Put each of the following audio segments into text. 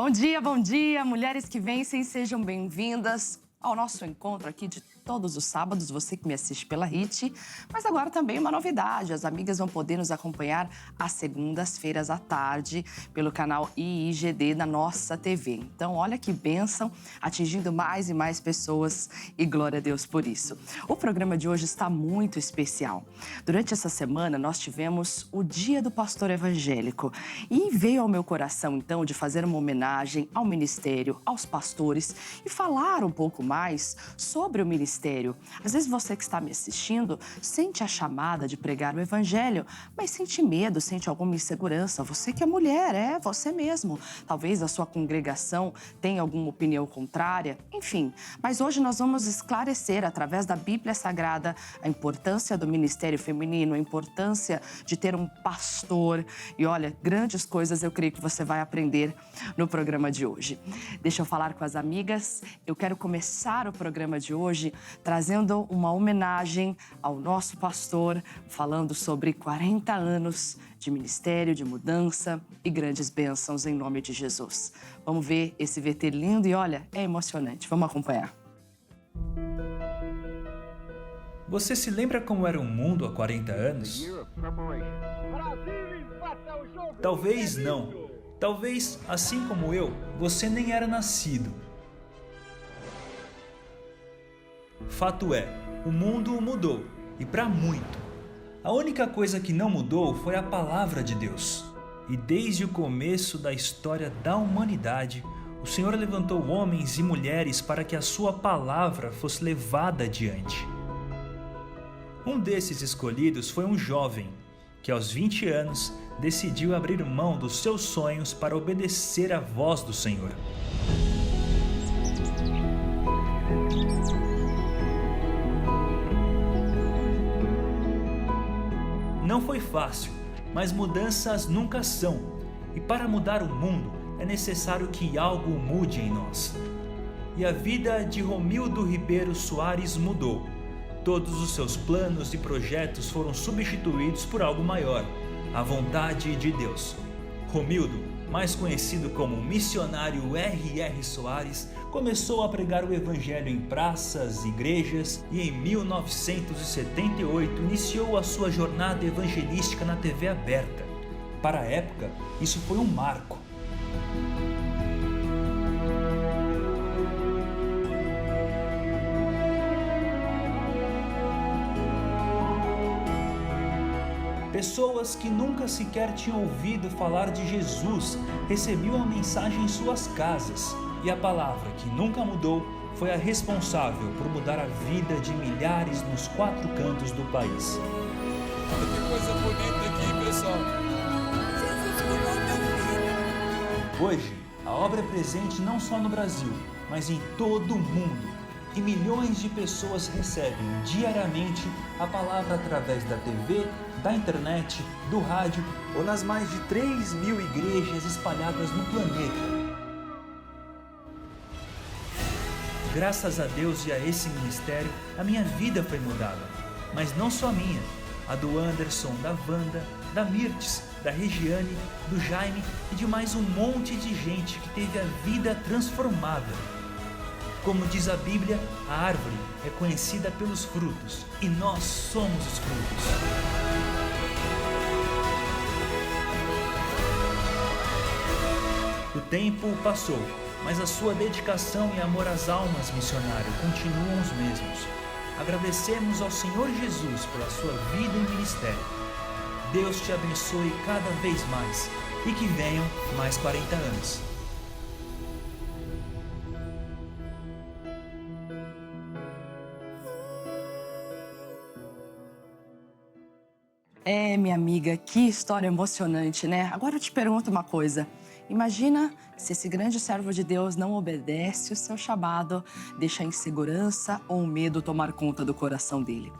Bom dia, mulheres que vencem, sejam bem-vindas ao nosso encontro aqui de todos os sábados, você que me assiste pela HIT, mas agora também uma novidade, as amigas vão poder nos acompanhar às segundas-feiras à tarde pelo canal IIGD da nossa TV. Então, olha que bênção, atingindo mais e mais pessoas e glória a Deus por isso. O programa de hoje está muito especial. Durante essa semana, nós tivemos o Dia do Pastor Evangélico e veio ao meu coração, então, de fazer uma homenagem ao ministério, aos pastores e falar um pouco mais sobre o ministério. Às vezes você que está me assistindo sente a chamada de pregar o evangelho, mas sente medo, sente alguma insegurança. Você que é mulher, é você mesmo. Talvez a sua congregação tenha alguma opinião contrária, enfim. Mas hoje nós vamos esclarecer através da Bíblia Sagrada a importância do ministério feminino, a importância de ter um pastor. E olha, grandes coisas eu creio que você vai aprender no programa de hoje. Deixa eu falar com as amigas. Eu quero começar o programa de hoje trazendo uma homenagem ao nosso pastor, falando sobre 40 anos de ministério, de mudança e grandes bênçãos em nome de Jesus. Vamos ver esse VT lindo e olha, é emocionante. Vamos acompanhar. Você se lembra como era o mundo há 40 anos? Talvez não. Talvez, assim como eu, você nem era nascido. Fato é, o mundo mudou, e para muito. A única coisa que não mudou foi a palavra de Deus. E desde o começo da história da humanidade, o Senhor levantou homens e mulheres para que a sua palavra fosse levada adiante. Um desses escolhidos foi um jovem, que aos 20 anos decidiu abrir mão dos seus sonhos para obedecer à voz do Senhor. Não foi fácil, mas mudanças nunca são. E para mudar o mundo, é necessário que algo mude em nós. E a vida de Romildo Ribeiro Soares mudou. Todos os seus planos e projetos foram substituídos por algo maior, a vontade de Deus. Romildo, mais conhecido como missionário R.R. Soares, começou a pregar o evangelho em praças, igrejas e em 1978 iniciou a sua jornada evangelística na TV aberta. Para a época, isso foi um marco. Pessoas que nunca sequer tinham ouvido falar de Jesus recebiam a mensagem em suas casas. E a palavra que nunca mudou foi a responsável por mudar a vida de milhares nos 4 cantos do país. Olha que coisa bonita aqui, pessoal. Jesus curou meu filho. Hoje, a obra é presente não só no Brasil, mas em todo o mundo. E milhões de pessoas recebem diariamente a palavra através da TV, da internet, do rádio ou nas mais de 3.000 igrejas espalhadas no planeta. Graças a Deus e a esse ministério, a minha vida foi mudada. Mas não só a minha, a do Anderson, da Wanda, da Mirtes, da Regiane, do Jaime e de mais um monte de gente que teve a vida transformada. Como diz a Bíblia, a árvore é conhecida pelos frutos e nós somos os frutos. O tempo passou, mas a sua dedicação e amor às almas, missionário, continuam os mesmos. Agradecemos ao Senhor Jesus pela sua vida e ministério. Deus te abençoe cada vez mais e que venham mais 40 anos. É, minha amiga, que história emocionante, né? Agora eu te pergunto uma coisa. Imagina se esse grande servo de Deus não obedece o seu chamado, deixa a insegurança ou o medo tomar conta do coração dele.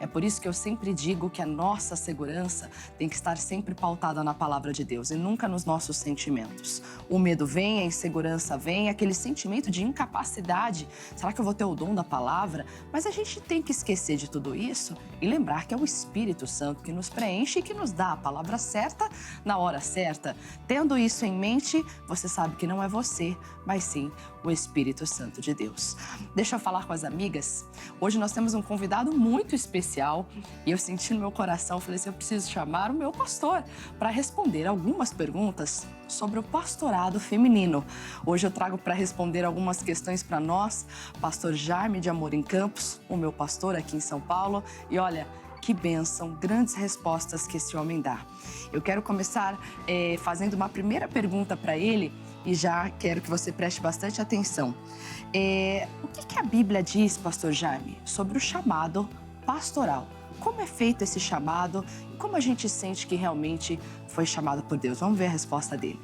É por isso que eu sempre digo que a nossa segurança tem que estar sempre pautada na palavra de Deus e nunca nos nossos sentimentos. O medo vem, a insegurança vem, aquele sentimento de incapacidade. Será que eu vou ter o dom da palavra? Mas a gente tem que esquecer de tudo isso e lembrar que é o Espírito Santo que nos preenche e que nos dá a palavra certa na hora certa. Tendo isso em obviamente, você sabe que não é você, mas sim o Espírito Santo de Deus. Deixa eu falar com as amigas. Hoje nós temos um convidado muito especial e eu senti no meu coração, falei assim, eu preciso chamar o meu pastor para responder algumas perguntas sobre o pastorado feminino. Hoje eu trago para responder algumas questões para nós, pastor Jaime de Amorim Campos, o meu pastor aqui em São Paulo. E olha, que bênção, grandes respostas que esse homem dá. Eu quero começar fazendo uma primeira pergunta para ele e já quero que você preste bastante atenção. O que a Bíblia diz, pastor Jaime, sobre o chamado pastoral? Como é feito esse chamado e como a gente sente que realmente foi chamado por Deus? Vamos ver a resposta dele.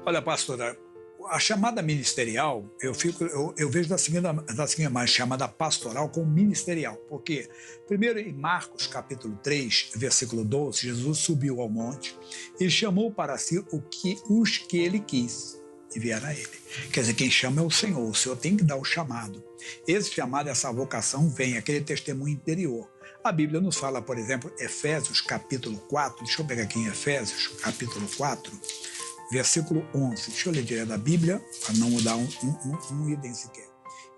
Olha, pastora, a chamada ministerial, eu vejo da seguinte maneira, chamada pastoral como ministerial. Porque, primeiro em Marcos capítulo 3, versículo 12, Jesus subiu ao monte e chamou para si os que ele quis e vieram a ele. Quer dizer, quem chama é o Senhor tem que dar o chamado. Esse chamado, essa vocação vem, aquele testemunho interior. A Bíblia nos fala, por exemplo, Efésios capítulo 4, deixa eu pegar aqui em Efésios capítulo 4, versículo 11. Deixa eu ler direto da Bíblia, para não mudar um item sequer.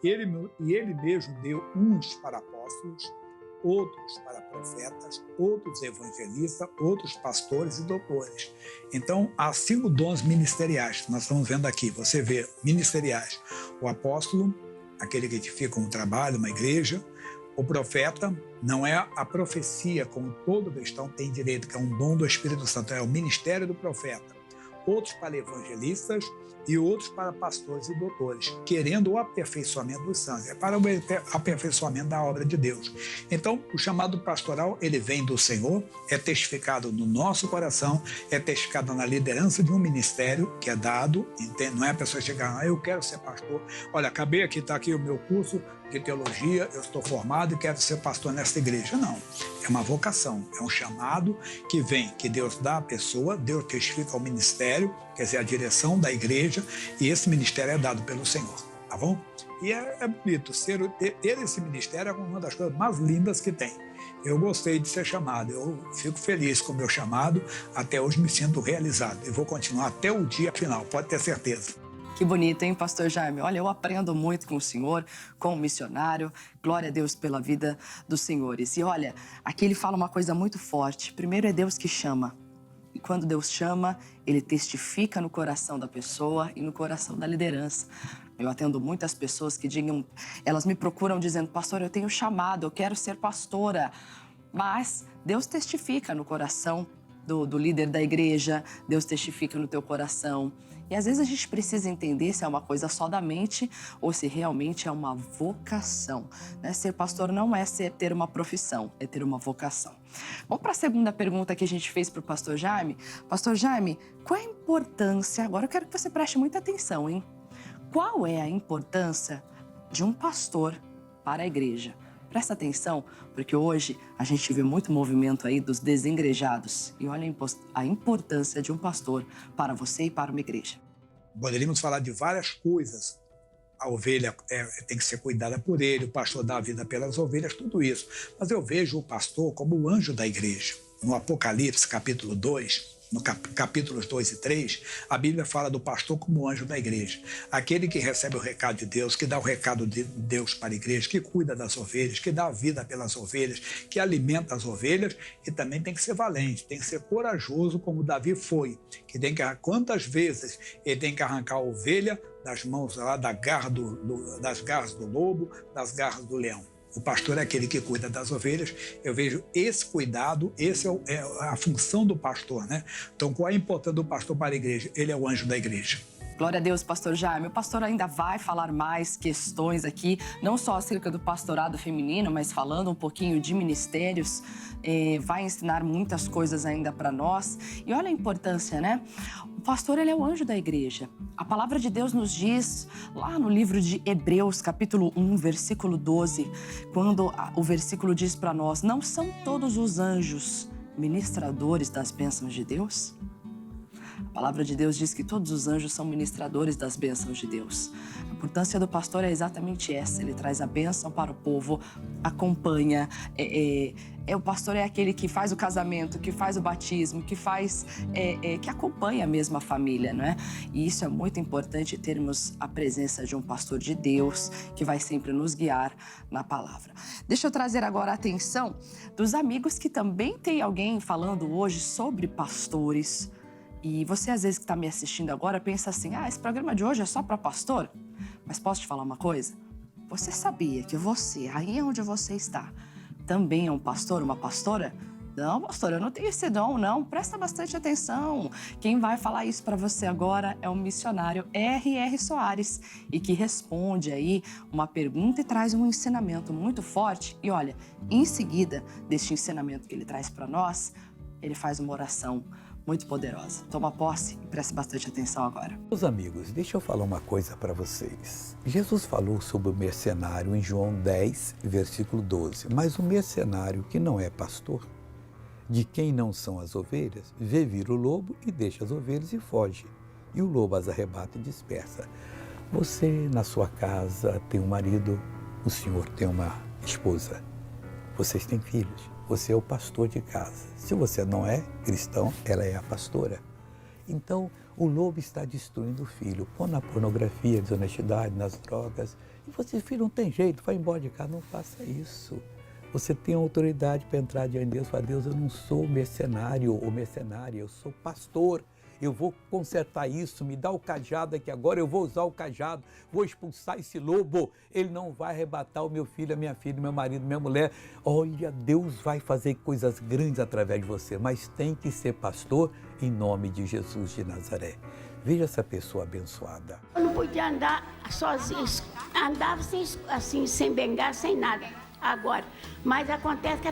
E ele mesmo deu uns para apóstolos, outros para profetas, outros evangelistas, outros pastores e doutores. Então, há 5 dons ministeriais que nós estamos vendo aqui. Você vê ministeriais. O apóstolo, aquele que edifica um trabalho, uma igreja. O profeta não é a profecia, como todo cristão tem direito, que é um dom do Espírito Santo, é o ministério do profeta. Outros para evangelistas e outros para pastores e doutores, querendo o aperfeiçoamento dos santos, é para o aperfeiçoamento da obra de Deus. Então, o chamado pastoral, ele vem do Senhor, é testificado no nosso coração, é testificado na liderança de um ministério que é dado, não é a pessoa chegar, eu quero ser pastor, olha, acabei aqui, está aqui o meu curso de teologia, eu estou formado e quero ser pastor nesta igreja. Não, é uma vocação, é um chamado que vem, que Deus dá à pessoa, Deus testifica ao ministério, quer dizer, a direção da igreja, e esse ministério é dado pelo Senhor, tá bom? E é bonito, ter esse ministério é uma das coisas mais lindas que tem. Eu gostei de ser chamado, eu fico feliz com o meu chamado, até hoje me sinto realizado e vou continuar até o dia final, pode ter certeza. Que bonito, hein, pastor Jaime? Olha, eu aprendo muito com o senhor, com o missionário. Glória a Deus pela vida dos senhores. E olha, aqui ele fala uma coisa muito forte. Primeiro é Deus que chama. E quando Deus chama, ele testifica no coração da pessoa e no coração da liderança. Eu atendo muitas pessoas que digam, elas me procuram dizendo, pastor, eu tenho chamado, eu quero ser pastora. Mas Deus testifica no coração do líder da igreja, Deus testifica no teu coração. E às vezes a gente precisa entender se é uma coisa só da mente ou se realmente é uma vocação, né? Ser pastor não é ter uma profissão, é ter uma vocação. Vamos para a segunda pergunta que a gente fez para o pastor Jaime. Pastor Jaime, qual é a importância, agora eu quero que você preste muita atenção, hein? Qual é a importância de um pastor para a igreja? Presta atenção, porque hoje a gente vê muito movimento aí dos desengrejados. E olha a importância de um pastor para você e para uma igreja. Poderíamos falar de várias coisas. A ovelha tem que ser cuidada por ele, o pastor dá a vida pelas ovelhas, tudo isso. Mas eu vejo o pastor como o anjo da igreja. No Apocalipse, capítulo 2, no capítulos 2 e 3, a Bíblia fala do pastor como anjo da igreja. Aquele que recebe o recado de Deus, que dá o recado de Deus para a igreja, que cuida das ovelhas, que dá a vida pelas ovelhas, que alimenta as ovelhas e também tem que ser valente, tem que ser corajoso como Davi foi. Que tem que, quantas vezes ele tem que arrancar a ovelha das mãos lá, das garras do lobo, das garras do leão. O pastor é aquele que cuida das ovelhas. Eu vejo esse cuidado, esse é a função do pastor, né? Então, qual é a importância do pastor para a igreja? Ele é o anjo da igreja. Glória a Deus, pastor Jaime. O pastor ainda vai falar mais questões aqui, não só acerca do pastorado feminino, mas falando um pouquinho de ministérios. Vai ensinar muitas coisas ainda para nós. E olha a importância, né? O pastor, ele é o anjo da igreja. A palavra de Deus nos diz, lá no livro de Hebreus, capítulo 1, versículo 12, quando o versículo diz para nós, não são todos os anjos ministradores das bênçãos de Deus? A palavra de Deus diz que todos os anjos são ministradores das bênçãos de Deus. A importância do pastor é exatamente essa. Ele traz a bênção para o povo, acompanha. O pastor é aquele que faz o casamento, que faz o batismo, que acompanha mesmo a família, não é? E isso é muito importante, termos a presença de um pastor de Deus que vai sempre nos guiar na palavra. Deixa eu trazer agora a atenção dos amigos que também tem alguém falando hoje sobre pastores. E você, às vezes, que está me assistindo agora, pensa assim, esse programa de hoje é só para pastor? Mas posso te falar uma coisa? Você sabia que você, aí onde você está, também é um pastor, uma pastora? Não, pastor, eu não tenho esse dom, não. Presta bastante atenção. Quem vai falar isso para você agora é o missionário R.R. Soares, e que responde aí uma pergunta e traz um ensinamento muito forte. E olha, em seguida deste ensinamento que ele traz para nós, ele faz uma oração muito poderosa. Toma posse e preste bastante atenção agora. Meus amigos, deixa eu falar uma coisa para vocês. Jesus falou sobre o mercenário em João 10, versículo 12. Mas o mercenário que não é pastor, de quem não são as ovelhas, vê vir o lobo e deixa as ovelhas e foge. E o lobo as arrebata e dispersa. Você, na sua casa, tem um marido, o senhor tem uma esposa. Vocês têm filhos. Você é o pastor de casa. Se você não é cristão, ela é a pastora. Então, o lobo está destruindo o filho. Põe na pornografia, desonestidade, nas drogas. E você, filho, não tem jeito, vai embora de casa. Não faça isso. Você tem autoridade para entrar diante de Deus e falar, Deus, eu não sou mercenário ou mercenária, eu sou pastor. Eu vou consertar isso, me dá o cajado aqui agora, eu vou usar o cajado, vou expulsar esse lobo. Ele não vai arrebatar o meu filho, a minha filha, meu marido, minha mulher. Olha, Deus vai fazer coisas grandes através de você, mas tem que ser pastor em nome de Jesus de Nazaré. Veja essa pessoa abençoada. Eu não podia andar sozinho, andava assim, sem bengala, sem nada. Agora, mas acontece que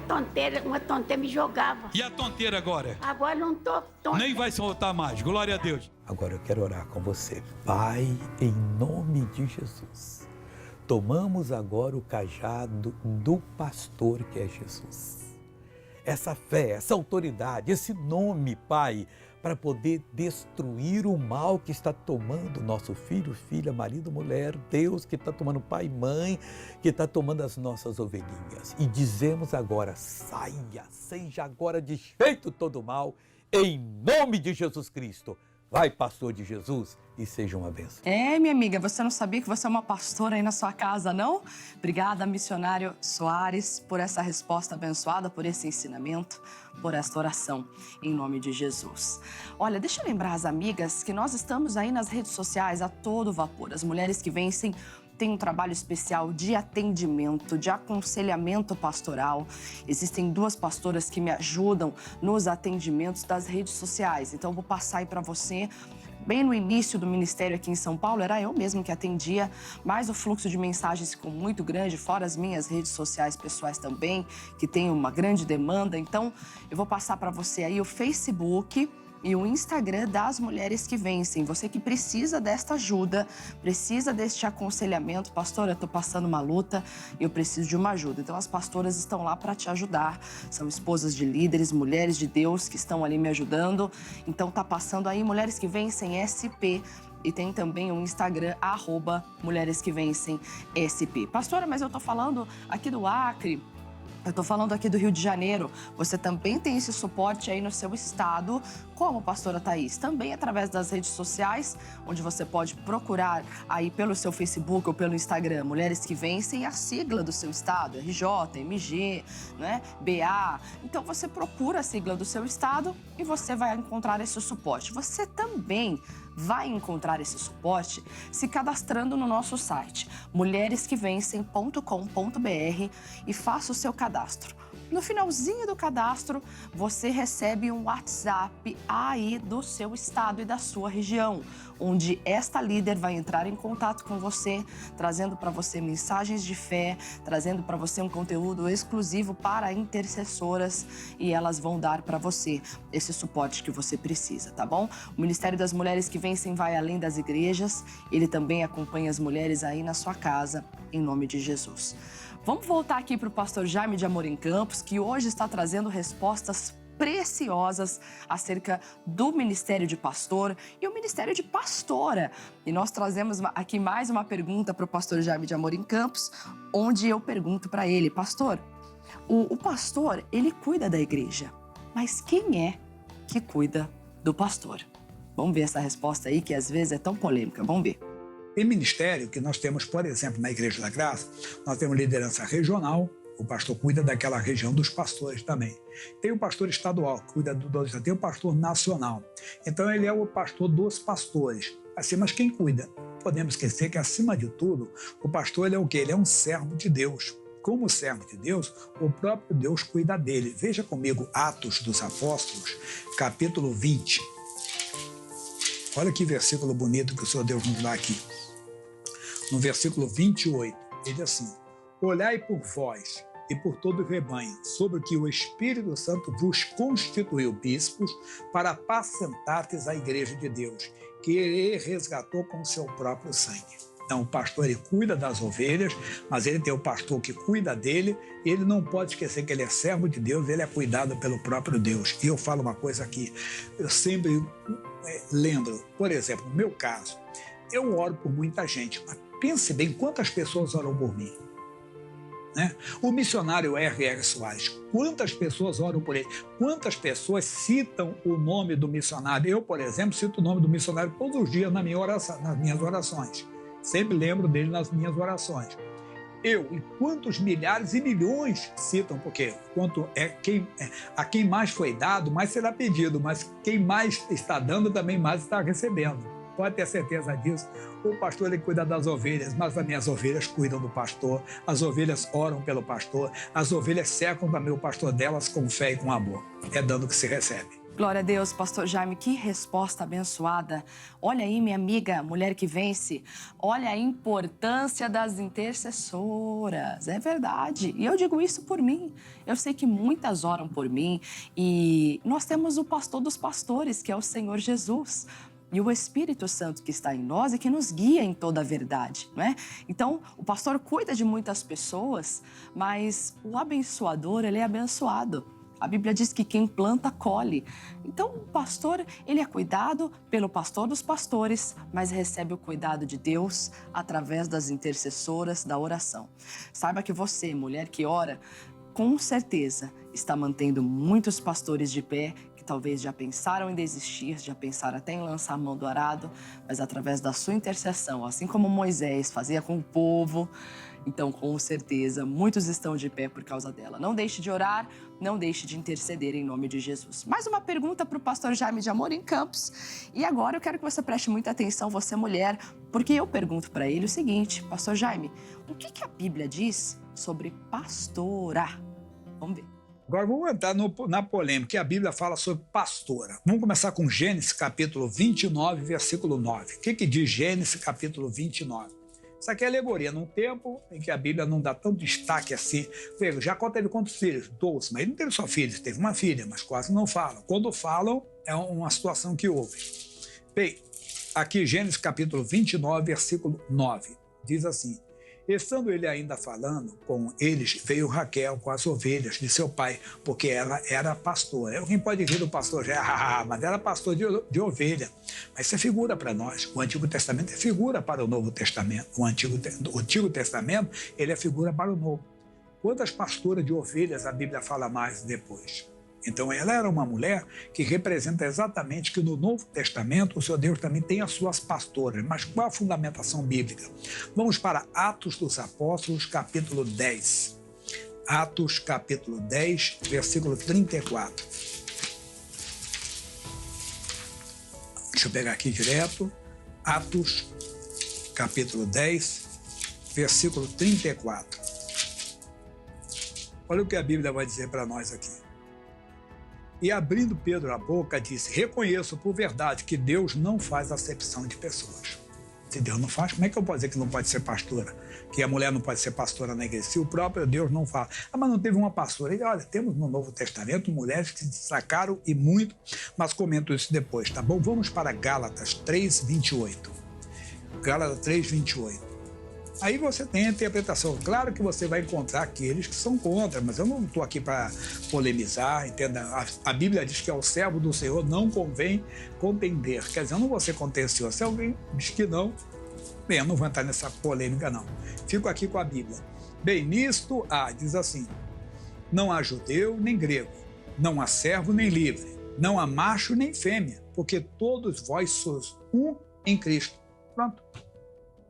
uma tonteira me jogava. E a tonteira agora? Agora não tô tonta. Nem vai se voltar mais, glória a Deus. Agora eu quero orar com você. Pai, em nome de Jesus, tomamos agora o cajado do pastor que é Jesus. Essa fé, essa autoridade, esse nome, Pai, para poder destruir o mal que está tomando nosso filho, filha, marido, mulher, Deus que está tomando pai e mãe, que está tomando as nossas ovelhinhas. E dizemos agora, saia, seja agora desfeito todo o mal, em nome de Jesus Cristo. Vai, pastor de Jesus, e seja uma bênção. Minha amiga, você não sabia que você é uma pastora aí na sua casa, não? Obrigada, missionário Soares, por essa resposta abençoada, por esse ensinamento, por esta oração, em nome de Jesus. Olha, deixa eu lembrar as amigas que nós estamos aí nas redes sociais a todo vapor. As Mulheres que Vencem tem um trabalho especial de atendimento, de aconselhamento pastoral. Existem 2 pastoras que me ajudam nos atendimentos das redes sociais. Então, eu vou passar aí para você. Bem no início do ministério aqui em São Paulo, era eu mesmo que atendia, mas o fluxo de mensagens ficou muito grande, fora as minhas redes sociais pessoais também, que tem uma grande demanda. Então, eu vou passar para você aí o Facebook e o Instagram das Mulheres que Vencem. Você que precisa desta ajuda, precisa deste aconselhamento. Pastora, eu estou passando uma luta e eu preciso de uma ajuda. Então, as pastoras estão lá para te ajudar. São esposas de líderes, mulheres de Deus que estão ali me ajudando. Então, tá passando aí Mulheres que Vencem SP. E tem também o Instagram, @Mulheres que Vencem SP. Pastora, mas eu tô falando aqui do Acre. Eu estou falando aqui do Rio de Janeiro. Você também tem esse suporte aí no seu estado, como pastora Thaís, também através das redes sociais, onde você pode procurar aí pelo seu Facebook ou pelo Instagram, Mulheres que Vencem, a sigla do seu estado, RJ, MG, né, BA. Então você procura a sigla do seu estado e você vai encontrar esse suporte. Você também vai encontrar esse suporte se cadastrando no nosso site, mulheresquevencem.com.br, e faça o seu cadastro. No finalzinho do cadastro, você recebe um WhatsApp aí do seu estado e da sua região, onde esta líder vai entrar em contato com você, trazendo para você mensagens de fé, trazendo para você um conteúdo exclusivo para intercessoras, e elas vão dar para você esse suporte que você precisa, tá bom? O Ministério das Mulheres que Vencem vai além das igrejas, ele também acompanha as mulheres aí na sua casa, em nome de Jesus. Vamos voltar aqui para o pastor Jaime de Amorim Campos, que hoje está trazendo respostas preciosas acerca do ministério de pastor e o ministério de pastora. E nós trazemos aqui mais uma pergunta para o pastor Jaime de Amorim Campos, onde eu pergunto para ele: pastor, o pastor, ele cuida da igreja, mas quem é que cuida do pastor? Vamos ver essa resposta aí, que às vezes é tão polêmica. Vamos ver. Tem ministério que nós temos, por exemplo, na Igreja da Graça, nós temos liderança regional, o pastor cuida daquela região dos pastores também. Tem o pastor estadual, que cuida dos... Tem o pastor nacional. Então, ele é o pastor dos pastores. Assim, mas quem cuida? Podemos esquecer que, acima de tudo, o pastor ele é o quê? Ele é um servo de Deus. Como servo de Deus, o próprio Deus cuida dele. Veja comigo Atos dos Apóstolos, capítulo 20. Olha que versículo bonito que o Senhor Deus nos dá aqui. No versículo 28, ele diz assim: olhai por vós e por todo o rebanho, sobre o que o Espírito Santo vos constituiu bispos, para apacentardes a igreja de Deus, que ele resgatou com o seu próprio sangue. Então, o pastor ele cuida das ovelhas, mas ele tem o pastor que cuida dele, e ele não pode esquecer que ele é servo de Deus, ele é cuidado pelo próprio Deus. E eu falo uma coisa aqui, eu sempre lembro, por exemplo, no meu caso, eu oro por muita gente, mas pense bem quantas pessoas oram por mim. Né? O missionário R.R. Soares, quantas pessoas oram por ele? Quantas pessoas citam o nome do missionário? Eu, por exemplo, cito o nome do missionário todos os dias nas minhas orações. Sempre lembro dele nas minhas orações. E quantos milhares e milhões citam, porque a quem mais foi dado, mais será pedido, mas quem mais está dando, também mais está recebendo. Pode ter certeza disso. O pastor ele cuida das ovelhas, mas as minhas ovelhas cuidam do pastor, as ovelhas oram pelo pastor, as ovelhas cercam também o pastor delas com fé e com amor. É dando que se recebe. Glória a Deus, pastor Jaime, que resposta abençoada. Olha aí, minha amiga, mulher que vence, olha a importância das intercessoras, é verdade. E eu digo isso por mim, eu sei que muitas oram por mim e nós temos o pastor dos pastores, que é o Senhor Jesus. E o Espírito Santo que está em nós e que nos guia em toda a verdade, não é? Então, o pastor cuida de muitas pessoas, mas o abençoador, ele é abençoado. A Bíblia diz que quem planta, colhe. Então, o pastor, ele é cuidado pelo pastor dos pastores, mas recebe o cuidado de Deus através das intercessoras da oração. Saiba que você, mulher que ora, com certeza está mantendo muitos pastores de pé, que talvez já pensaram em desistir, já pensaram até em lançar a mão do arado, mas através da sua intercessão, assim como Moisés fazia com o povo, então, com certeza, muitos estão de pé por causa dela. Não deixe de orar, não deixe de interceder em nome de Jesus. Mais uma pergunta para o pastor Jaime de Amorim Campos. E agora eu quero que você preste muita atenção, você mulher, porque eu pergunto para ele o seguinte: pastor Jaime, o que a Bíblia diz sobre pastorar? Vamos ver. Agora vamos entrar na polêmica, que a Bíblia fala sobre pastora. Vamos começar com Gênesis capítulo 29, versículo 9. O que diz Gênesis capítulo 29? Isso aqui é alegoria, num tempo em que a Bíblia não dá tanto destaque assim. Veja, Jacó teve quantos filhos? 12, mas ele não teve só filhos, teve uma filha, mas quase não falam. Quando falam, é uma situação que houve. Bem, aqui Gênesis capítulo 29, versículo 9, diz assim: estando ele ainda falando com eles, veio Raquel com as ovelhas de seu pai, porque ela era pastora. Alguém pode rir do pastor já, mas era pastor de ovelha. Mas isso é figura para nós. O Antigo Testamento é figura para o Novo Testamento. O Antigo Testamento, ele é figura para o Novo. Quantas pastoras de ovelhas a Bíblia fala mais depois? Então, ela era uma mulher que representa exatamente que no Novo Testamento o Senhor Deus também tem as suas pastoras. Mas qual a fundamentação bíblica? Vamos para Atos dos Apóstolos, capítulo 10. Atos, capítulo 10, versículo 34. Deixa eu pegar aqui direto. Atos, capítulo 10, versículo 34. Olha o que a Bíblia vai dizer para nós aqui. E abrindo Pedro a boca, disse: reconheço por verdade que Deus não faz acepção de pessoas. Se Deus não faz, como é que eu posso dizer que não pode ser pastora? Que a mulher não pode ser pastora na igreja? Se o próprio Deus não fala. Ah, mas não teve uma pastora. E olha, temos no Novo Testamento mulheres que se destacaram e muito, mas comento isso depois, tá bom? Vamos para Gálatas 3, 28. Gálatas 3, 28. Aí você tem a interpretação. Claro que você vai encontrar aqueles que são contra, mas eu não estou aqui para polemizar, entenda? A Bíblia diz que ao servo do Senhor não convém contender. Quer dizer, eu não vou ser contencioso. Se alguém diz que não, bem, eu não vou entrar nessa polêmica, não. Fico aqui com a Bíblia. Bem, nisto diz assim, não há judeu nem grego, não há servo nem livre, não há macho nem fêmea, porque todos vós sois um em Cristo. Pronto.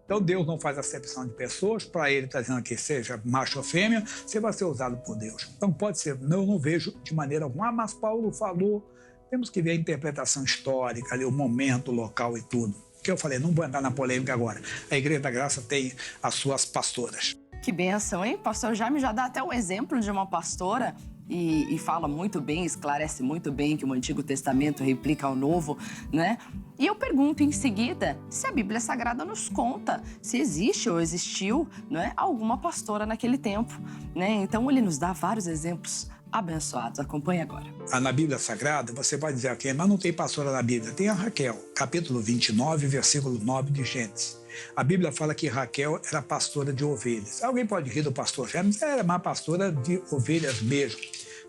Então Deus não faz acepção de pessoas, para ele está dizendo que seja macho ou fêmea, você vai ser usado por Deus. Então pode ser, eu não vejo de maneira alguma, mas Paulo falou, temos que ver a interpretação histórica, ali, o momento, o local e tudo. O que eu falei, não vou entrar na polêmica agora. A Igreja da Graça tem as suas pastoras. Que bênção, hein? Pastor Jaime já dá até um exemplo de uma pastora e fala muito bem, esclarece muito bem que o Antigo Testamento replica ao Novo, né? E eu pergunto em seguida se a Bíblia Sagrada nos conta se existe ou existiu, né, alguma pastora naquele tempo, né? Então ele nos dá vários exemplos abençoados. Acompanhe agora. Na Bíblia Sagrada, você vai dizer aqui, mas não tem pastora na Bíblia. Tem a Raquel, capítulo 29, versículo 9 de Gênesis. A Bíblia fala que Raquel era pastora de ovelhas. Alguém pode rir do pastor James? Era uma pastora de ovelhas mesmo.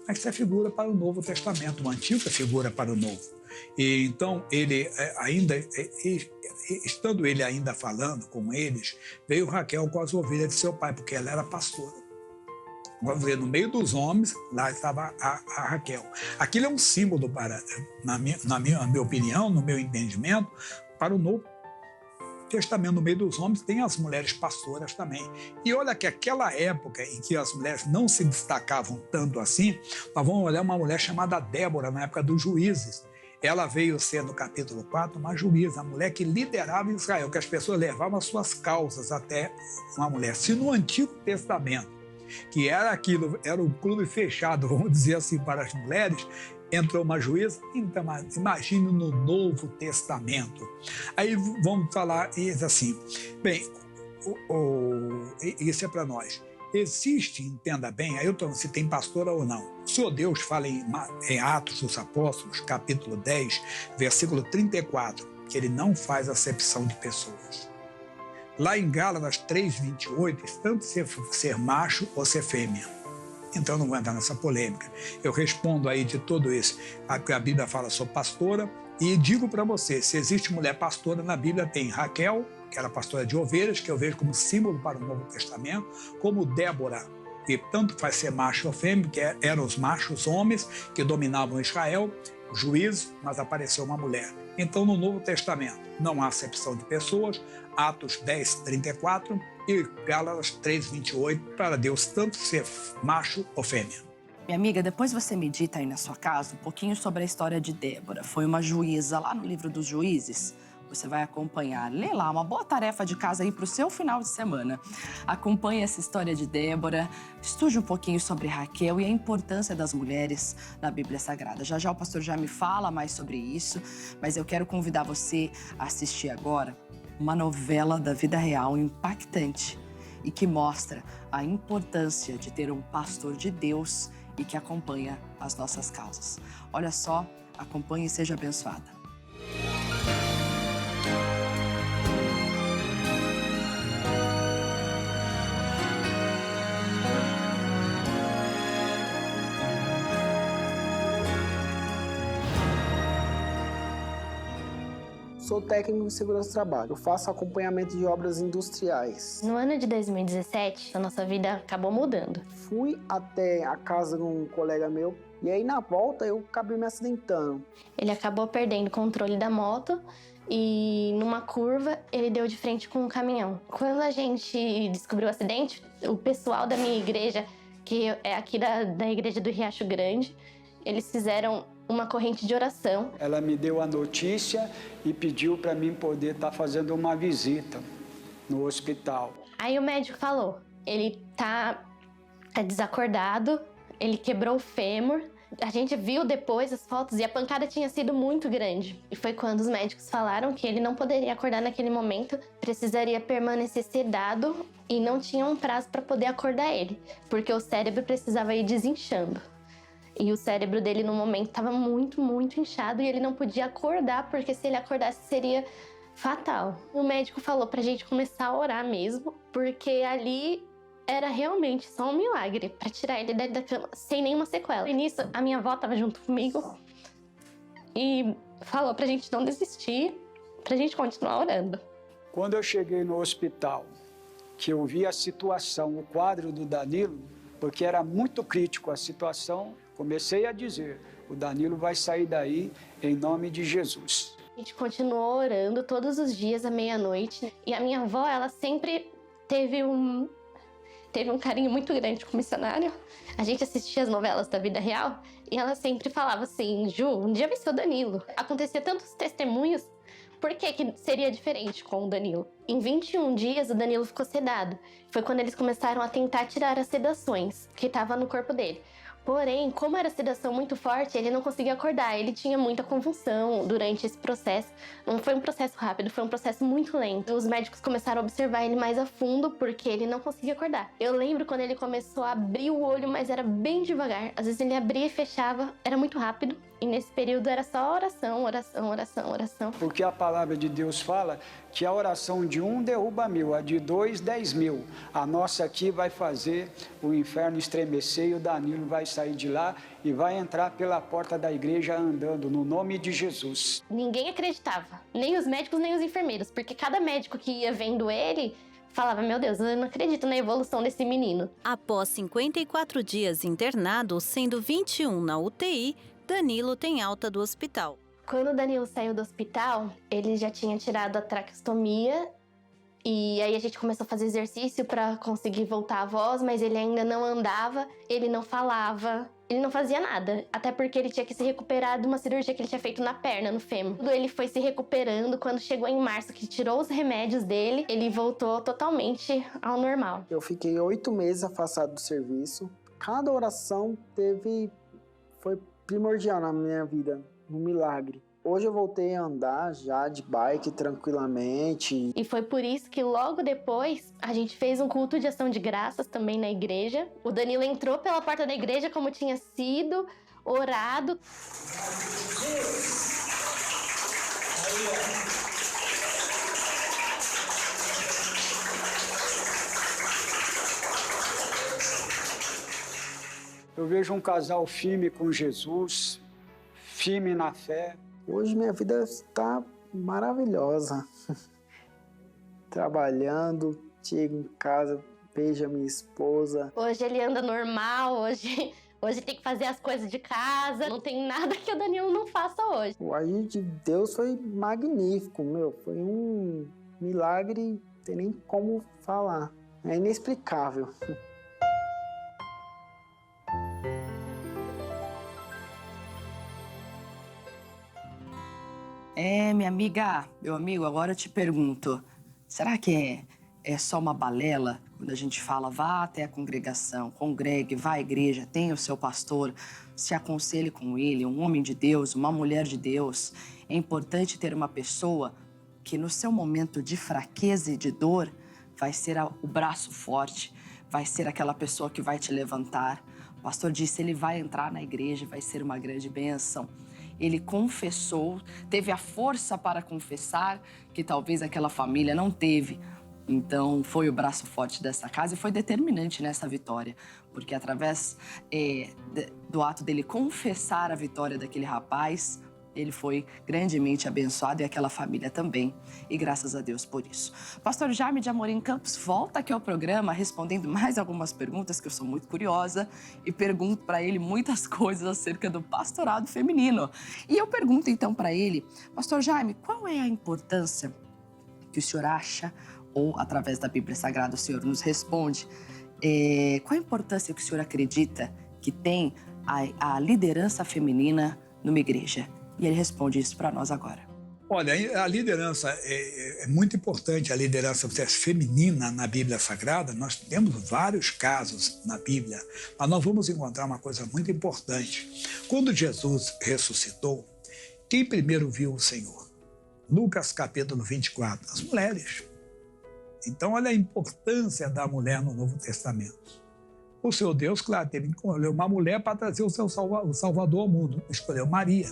Mas isso é figura para o Novo Testamento. O Antigo é figura para o Novo. E então, ele estando ele ainda falando com eles, veio Raquel com as ovelhas de seu pai, porque ela era pastora. Vamos ver, no meio dos homens, lá estava a Raquel. Aquilo é um símbolo, na minha opinião, no meu entendimento, para o Novo Testamento. No meio dos homens tem as mulheres pastoras também. E olha que aquela época em que as mulheres não se destacavam tanto assim, nós vamos olhar uma mulher chamada Débora, na época dos juízes. Ela veio ser, no capítulo 4, uma juíza, a mulher que liderava Israel, que as pessoas levavam as suas causas até uma mulher. Se no Antigo Testamento, que era aquilo, era um clube fechado, vamos dizer assim, para as mulheres, entrou uma juíza, então imagine no Novo Testamento. Aí vamos falar assim, bem, isso é para nós. Existe, entenda bem, aí eu estou se tem pastora ou não. O Senhor Deus fala em Atos dos Apóstolos, capítulo 10, versículo 34, que ele não faz acepção de pessoas. Lá em Gálatas 3:28, tanto ser macho ou ser fêmea. Então não vou entrar nessa polêmica. Eu respondo aí de tudo isso. A Bíblia fala, sou pastora, e digo para você, se existe mulher pastora na Bíblia, tem Raquel, que era pastora de ovelhas, que eu vejo como símbolo para o Novo Testamento, como Débora, que tanto faz ser macho ou fêmea, que eram os machos homens que dominavam Israel, juízo, mas apareceu uma mulher. Então, no Novo Testamento, não há acepção de pessoas, Atos 10:34 e Gálatas 3:28, para Deus tanto ser macho ou fêmea. Minha amiga, depois você medita aí na sua casa um pouquinho sobre a história de Débora. Foi uma juíza lá no livro dos Juízes. Você vai acompanhar, lê lá, uma boa tarefa de casa aí para o seu final de semana. Acompanhe essa história de Débora, estude um pouquinho sobre Raquel e a importância das mulheres na Bíblia Sagrada. Já o pastor já me fala mais sobre isso, mas eu quero convidar você a assistir agora uma novela da vida real impactante e que mostra a importância de ter um pastor de Deus e que acompanha as nossas causas. Olha só, acompanhe e seja abençoada. Sou técnico de segurança do trabalho. Eu faço acompanhamento de obras industriais. No ano de 2017, a nossa vida acabou mudando. Fui até a casa de um colega meu e aí na volta eu acabei me acidentando. Ele acabou perdendo o controle da moto e numa curva ele deu de frente com um caminhão. Quando a gente descobriu o acidente, o pessoal da minha igreja, que é aqui da igreja do Riacho Grande, eles fizeram uma corrente de oração. Ela me deu a notícia e pediu para mim poder estar fazendo uma visita no hospital. Aí o médico falou, ele tá desacordado, ele quebrou o fêmur. A gente viu depois as fotos e a pancada tinha sido muito grande. E foi quando os médicos falaram que ele não poderia acordar naquele momento, precisaria permanecer sedado e não tinha um prazo para poder acordar ele, porque o cérebro precisava ir desinchando. E o cérebro dele, no momento, estava muito, muito inchado e ele não podia acordar, porque se ele acordasse, seria fatal. O médico falou pra gente começar a orar mesmo, porque ali era realmente só um milagre pra tirar ele da cama sem nenhuma sequela. E nisso, a minha avó tava junto comigo e falou pra gente não desistir, pra gente continuar orando. Quando eu cheguei no hospital, que eu vi a situação, o quadro do Danilo, porque era muito crítico a situação, comecei a dizer, o Danilo vai sair daí em nome de Jesus. A gente continuou orando todos os dias à meia-noite. E a minha avó, ela sempre teve um carinho muito grande com o missionário. A gente assistia as novelas da vida real e ela sempre falava assim, Ju, um dia vai ser o Danilo. Acontecia tantos testemunhos, por que seria diferente com o Danilo? Em 21 dias, o Danilo ficou sedado. Foi quando eles começaram a tentar tirar as sedações que estavam no corpo dele. Porém, como era sedação muito forte, ele não conseguia acordar. Ele tinha muita convulsão durante esse processo. Não foi um processo rápido, foi um processo muito lento. Os médicos começaram a observar ele mais a fundo, porque ele não conseguia acordar. Eu lembro quando ele começou a abrir o olho, mas era bem devagar. Às vezes ele abria e fechava, era muito rápido. E nesse período era só oração, oração, oração, oração. Porque a palavra de Deus fala que a oração de um derruba 1000, a de 2, 10.000. A nossa aqui vai fazer o inferno estremecer e o Danilo vai sair de lá e vai entrar pela porta da igreja andando, no nome de Jesus. Ninguém acreditava, nem os médicos, nem os enfermeiros, porque cada médico que ia vendo ele falava, meu Deus, eu não acredito na evolução desse menino. Após 54 dias internado, sendo 21 na UTI, Danilo tem alta do hospital. Quando o Danilo saiu do hospital, ele já tinha tirado a traqueostomia e aí a gente começou a fazer exercício para conseguir voltar a voz, mas ele ainda não andava, ele não falava, ele não fazia nada, até porque ele tinha que se recuperar de uma cirurgia que ele tinha feito na perna, no fêmur. Ele foi se recuperando, quando chegou em março, que tirou os remédios dele, ele voltou totalmente ao normal. Eu fiquei 8 meses afastado do serviço. Cada oração foi primordial na minha vida, um milagre. Hoje eu voltei a andar já de bike tranquilamente. E foi por isso que logo depois a gente fez um culto de ação de graças também na igreja. O Danilo entrou pela porta da igreja como tinha sido orado. Eu vejo um casal firme com Jesus, firme na fé. Hoje minha vida está maravilhosa. Trabalhando, chego em casa, vejo a minha esposa. Hoje ele anda normal, hoje tem que fazer as coisas de casa. Não tem nada que o Danilo não faça hoje. O agir de Deus foi magnífico, foi um milagre, não tem nem como falar. É inexplicável. Minha amiga, meu amigo, agora eu te pergunto, será que é só uma balela quando a gente fala vá até a congregação, congregue, vá à igreja, tenha o seu pastor, se aconselhe com ele, um homem de Deus, uma mulher de Deus? É importante ter uma pessoa que no seu momento de fraqueza e de dor vai ser o braço forte, vai ser aquela pessoa que vai te levantar. O pastor disse, ele vai entrar na igreja, vai ser uma grande bênção. Ele confessou, teve a força para confessar, que talvez aquela família não teve. Então, foi o braço forte dessa casa e foi determinante nessa vitória. Porque através do ato dele confessar a vitória daquele rapaz, ele foi grandemente abençoado e aquela família também. E graças a Deus por isso. Pastor Jaime de Amorim Campos volta aqui ao programa respondendo mais algumas perguntas que eu sou muito curiosa e pergunto para ele muitas coisas acerca do pastorado feminino. E eu pergunto então para ele, Pastor Jaime, qual é a importância que o senhor acha, ou através da Bíblia Sagrada o senhor nos responde, qual a importância que o senhor acredita que tem a liderança feminina numa igreja? E ele responde isso para nós agora. Olha, a liderança é muito importante, a liderança feminina na Bíblia Sagrada. Nós temos vários casos na Bíblia, mas nós vamos encontrar uma coisa muito importante. Quando Jesus ressuscitou, quem primeiro viu o Senhor? Lucas capítulo 24, as mulheres. Então, olha a importância da mulher no Novo Testamento. O seu Deus, claro, teve que escolher uma mulher para trazer o Salvador ao mundo. Escolheu Maria.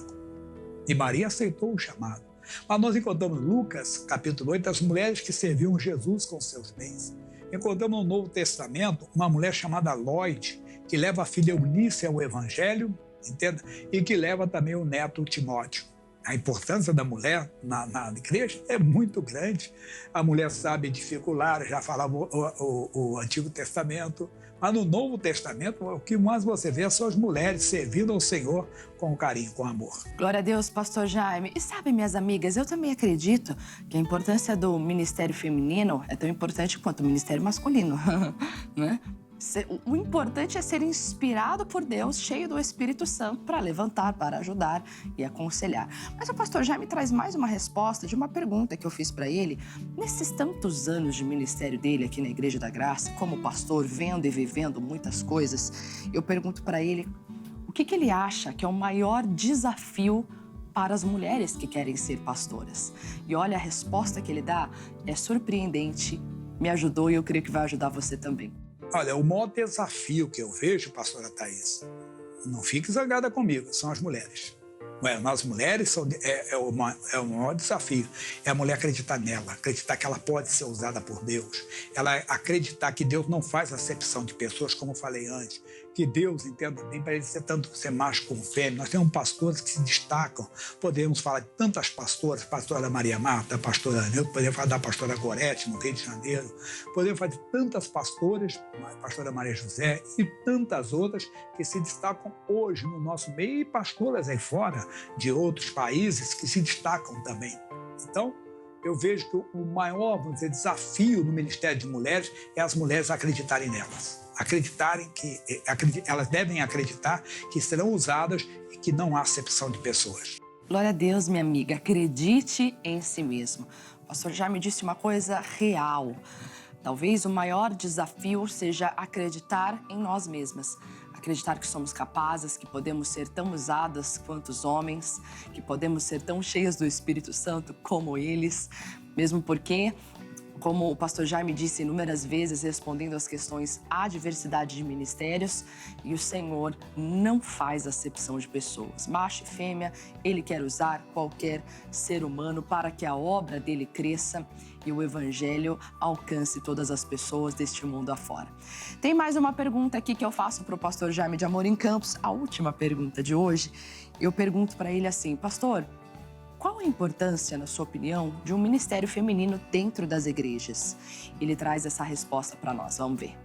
E Maria aceitou o chamado. Mas nós encontramos Lucas, capítulo 8, as mulheres que serviam Jesus com seus bens. Encontramos no Novo Testamento uma mulher chamada Lloyd, que leva a filha Eunice ao Evangelho, entenda? E que leva também o neto Timóteo. A importância da mulher na igreja é muito grande. A mulher sabe dificular, já falava o Antigo Testamento, mas no Novo Testamento o que mais você vê são as mulheres servindo ao Senhor com carinho, com amor. Glória a Deus, pastor Jaime. E sabe, minhas amigas, eu também acredito que a importância do ministério feminino é tão importante quanto o ministério masculino, né? O importante é ser inspirado por Deus, cheio do Espírito Santo, para levantar, para ajudar e aconselhar. Mas o pastor Jaime traz mais uma resposta de uma pergunta que eu fiz para ele. Nesses tantos anos de ministério dele aqui na Igreja da Graça, como pastor, vendo e vivendo muitas coisas, eu pergunto para ele o que ele acha que é o maior desafio para as mulheres que querem ser pastoras. E olha, a resposta que ele dá é surpreendente, me ajudou e eu creio que vai ajudar você também. Olha, o maior desafio que eu vejo, pastora Thaís, não fique zangada comigo, são as mulheres. Nós mulheres é o maior desafio. É a mulher acreditar nela, acreditar que ela pode ser usada por Deus. Ela acreditar que Deus não faz acepção de pessoas, como eu falei antes. Que Deus, entenda bem, para ele ser tanto ser macho como fêmea. Nós temos pastores que se destacam. Podemos falar de tantas pastoras, pastora Maria Marta, pastora Nilton, podemos falar da pastora Gorete, no Rio de Janeiro. Podemos falar de tantas pastoras, pastora Maria José e tantas outras que se destacam hoje no nosso meio e pastoras aí fora de outros países que se destacam também. Então, eu vejo que o maior, vamos dizer, desafio no Ministério de Mulheres é as mulheres acreditarem nelas. Elas devem acreditar que serão usadas e que não há acepção de pessoas. Glória a Deus, minha amiga. Acredite em si mesmo. O pastor já me disse uma coisa real. Talvez o maior desafio seja acreditar em nós mesmas. Acreditar que somos capazes, que podemos ser tão usadas quanto os homens, que podemos ser tão cheias do Espírito Santo como eles, mesmo porque, como o pastor Jaime disse inúmeras vezes, respondendo às questões, há diversidade de ministérios e o Senhor não faz acepção de pessoas. Macho e fêmea, Ele quer usar qualquer ser humano para que a obra dele cresça e o Evangelho alcance todas as pessoas deste mundo afora. Tem mais uma pergunta aqui que eu faço para o pastor Jaime de Amorim Campos, a última pergunta de hoje. Eu pergunto para ele assim, pastor, qual a importância, na sua opinião, de um ministério feminino dentro das igrejas? Ele traz essa resposta para nós, vamos ver.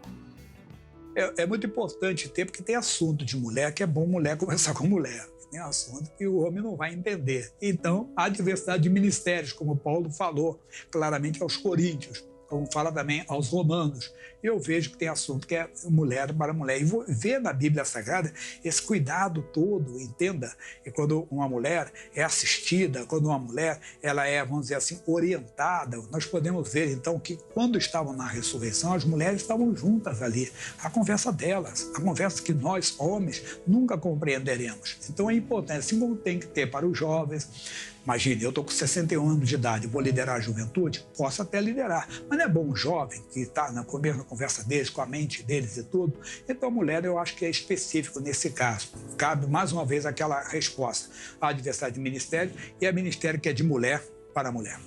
É muito importante ter, porque tem assunto de mulher que é bom mulher conversar com mulher. Tem assunto que o homem não vai entender. Então, há diversidade de ministérios, como Paulo falou claramente aos Coríntios, como fala também aos Romanos. Eu vejo que tem assunto que é mulher para mulher. E vou ver na Bíblia Sagrada esse cuidado todo, entenda? E quando uma mulher é assistida, quando uma mulher ela é, vamos dizer assim, orientada, nós podemos ver, então, que quando estavam na ressurreição, as mulheres estavam juntas ali. A conversa delas, a conversa que nós, homens, nunca compreenderemos. Então, é importante, assim como tem que ter para os jovens. Imagine, eu estou com 61 anos de idade, vou liderar a juventude? Posso até liderar, mas não é bom um jovem que está na conversa deles, com a mente deles e tudo. Então, a mulher, eu acho que é específico nesse caso. Cabe, mais uma vez, aquela resposta. Há diversidade de ministério e é ministério que é de mulher para mulher.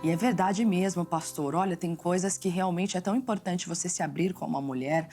E é verdade mesmo, pastor. Olha, tem coisas que realmente é tão importante você se abrir com uma mulher.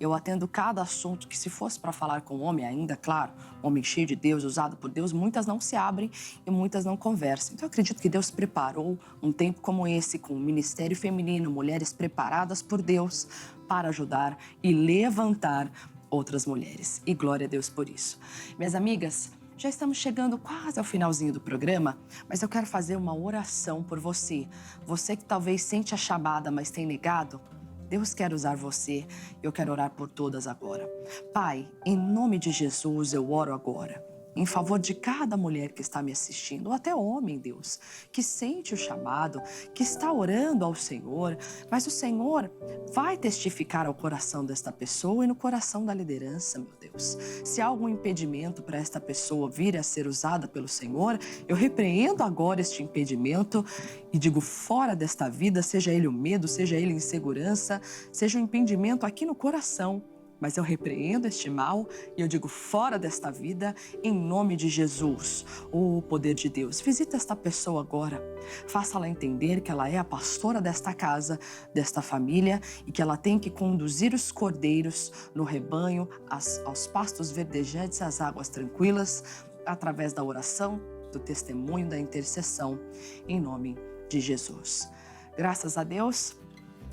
Eu atendo cada assunto que, se fosse para falar com um homem ainda, claro, homem cheio de Deus, usado por Deus, muitas não se abrem e muitas não conversam. Então, eu acredito que Deus preparou um tempo como esse, com o ministério feminino, mulheres preparadas por Deus para ajudar e levantar outras mulheres. E glória a Deus por isso. Minhas amigas, já estamos chegando quase ao finalzinho do programa, mas eu quero fazer uma oração por você. Você que talvez sente a chamada, mas tem negado, Deus quer usar você. Eu quero orar por todas agora. Pai, em nome de Jesus, eu oro agora em favor de cada mulher que está me assistindo, ou até homem, Deus, que sente o chamado, que está orando ao Senhor, mas o Senhor vai testificar ao coração desta pessoa e no coração da liderança, meu Deus. Se há algum impedimento para esta pessoa vir a ser usada pelo Senhor, eu repreendo agora este impedimento e digo fora desta vida, seja ele o medo, seja ele a insegurança, seja o impedimento aqui no coração. Mas eu repreendo este mal e eu digo fora desta vida, em nome de Jesus. O poder de Deus, visita esta pessoa agora. Faça-la entender que ela é a pastora desta casa, desta família e que ela tem que conduzir os cordeiros no rebanho, aos pastos verdejantes, às águas tranquilas, através da oração, do testemunho, da intercessão, em nome de Jesus. Graças a Deus.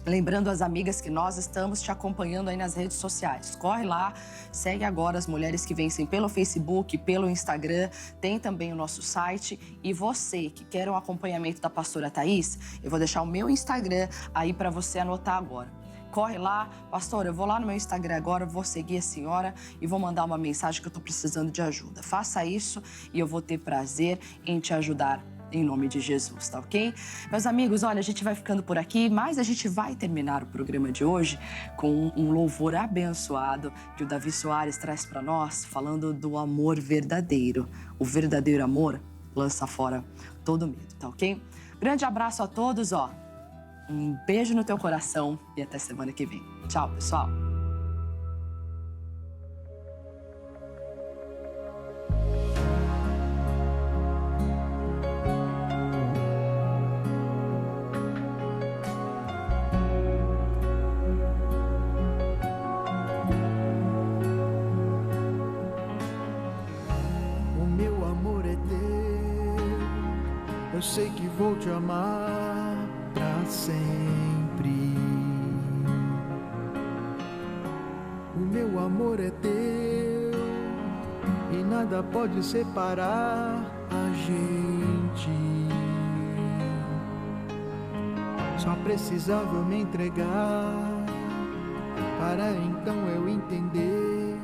Lembrando as amigas que nós estamos te acompanhando aí nas redes sociais. Corre lá, segue agora as Mulheres que Vencem pelo Facebook, pelo Instagram. Tem também o nosso site. E você que quer um acompanhamento da pastora Thaís, eu vou deixar o meu Instagram aí para você anotar agora. Corre lá, pastora, eu vou lá no meu Instagram agora, vou seguir a senhora e vou mandar uma mensagem que eu tô precisando de ajuda. Faça isso e eu vou ter prazer em te ajudar. Em nome de Jesus, tá ok? Meus amigos, olha, a gente vai ficando por aqui, mas a gente vai terminar o programa de hoje com um louvor abençoado que o Davi Soares traz para nós, falando do amor verdadeiro. O verdadeiro amor lança fora todo medo, tá ok? Grande abraço a todos, ó. Um beijo no teu coração e até semana que vem. Tchau, pessoal. Eu sei que vou te amar pra sempre. O meu amor é teu e nada pode separar a gente. Só precisava eu me entregar para então eu entender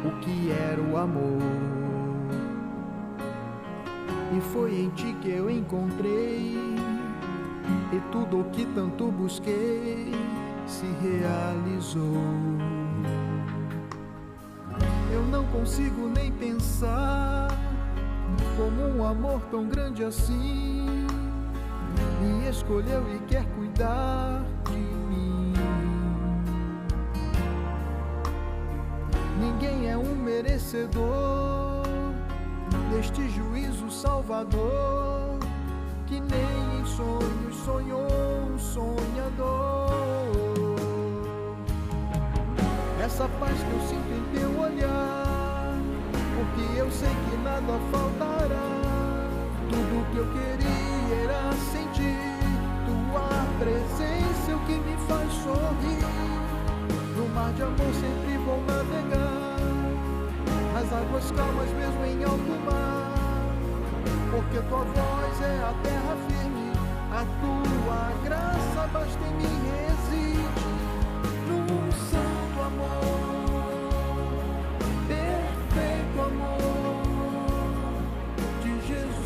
o que era o amor. E foi em ti que eu encontrei, e tudo o que tanto busquei se realizou. Eu não consigo nem pensar como um amor tão grande assim me escolheu e quer cuidar de mim. Ninguém é um merecedor deste juízo salvador, que nem em sonhos sonhou um sonhador. Essa paz que eu sinto em teu olhar, porque eu sei que nada faltará. Tudo que eu queria era sentir tua presença, o que me faz sorrir. No mar de amor sempre vou navegar, as águas calmas mesmo em alto mar, porque tua voz é a terra firme, a tua graça basta em mim reside, num santo amor, perfeito amor de Jesus.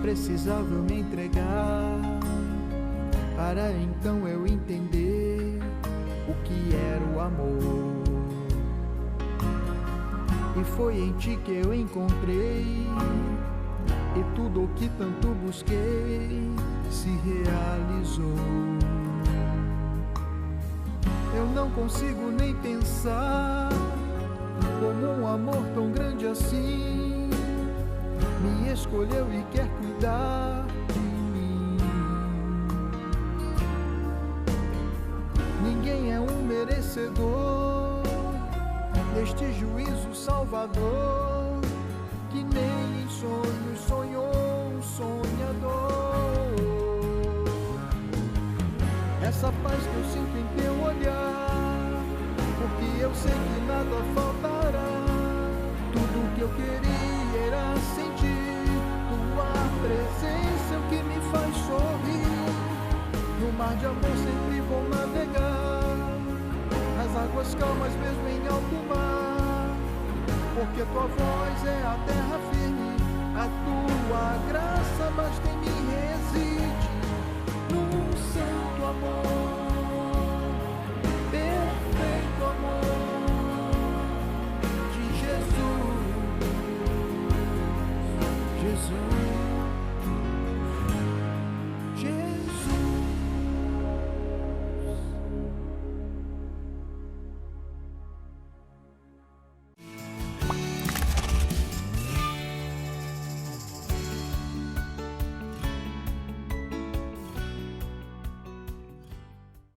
Precisava eu me entregar para então eu entender o que era o amor. E foi em ti que eu encontrei, e tudo o que tanto busquei se realizou. Eu não consigo nem pensar como um amor tão grande assim me escolheu e quer cuidar de mim. Ninguém é um merecedor deste juízo salvador, que nem em sonhos sonhou um sonhador. Essa paz que eu sinto em teu olhar, porque eu sei que nada faltará. Tudo que eu queria era sentir tua presença, o que me faz sorrir. No mar de amor sempre vou navegar, as águas calmas mesmo em alto mar, porque tua voz é a terra firme, a tua graça basta em mim reside.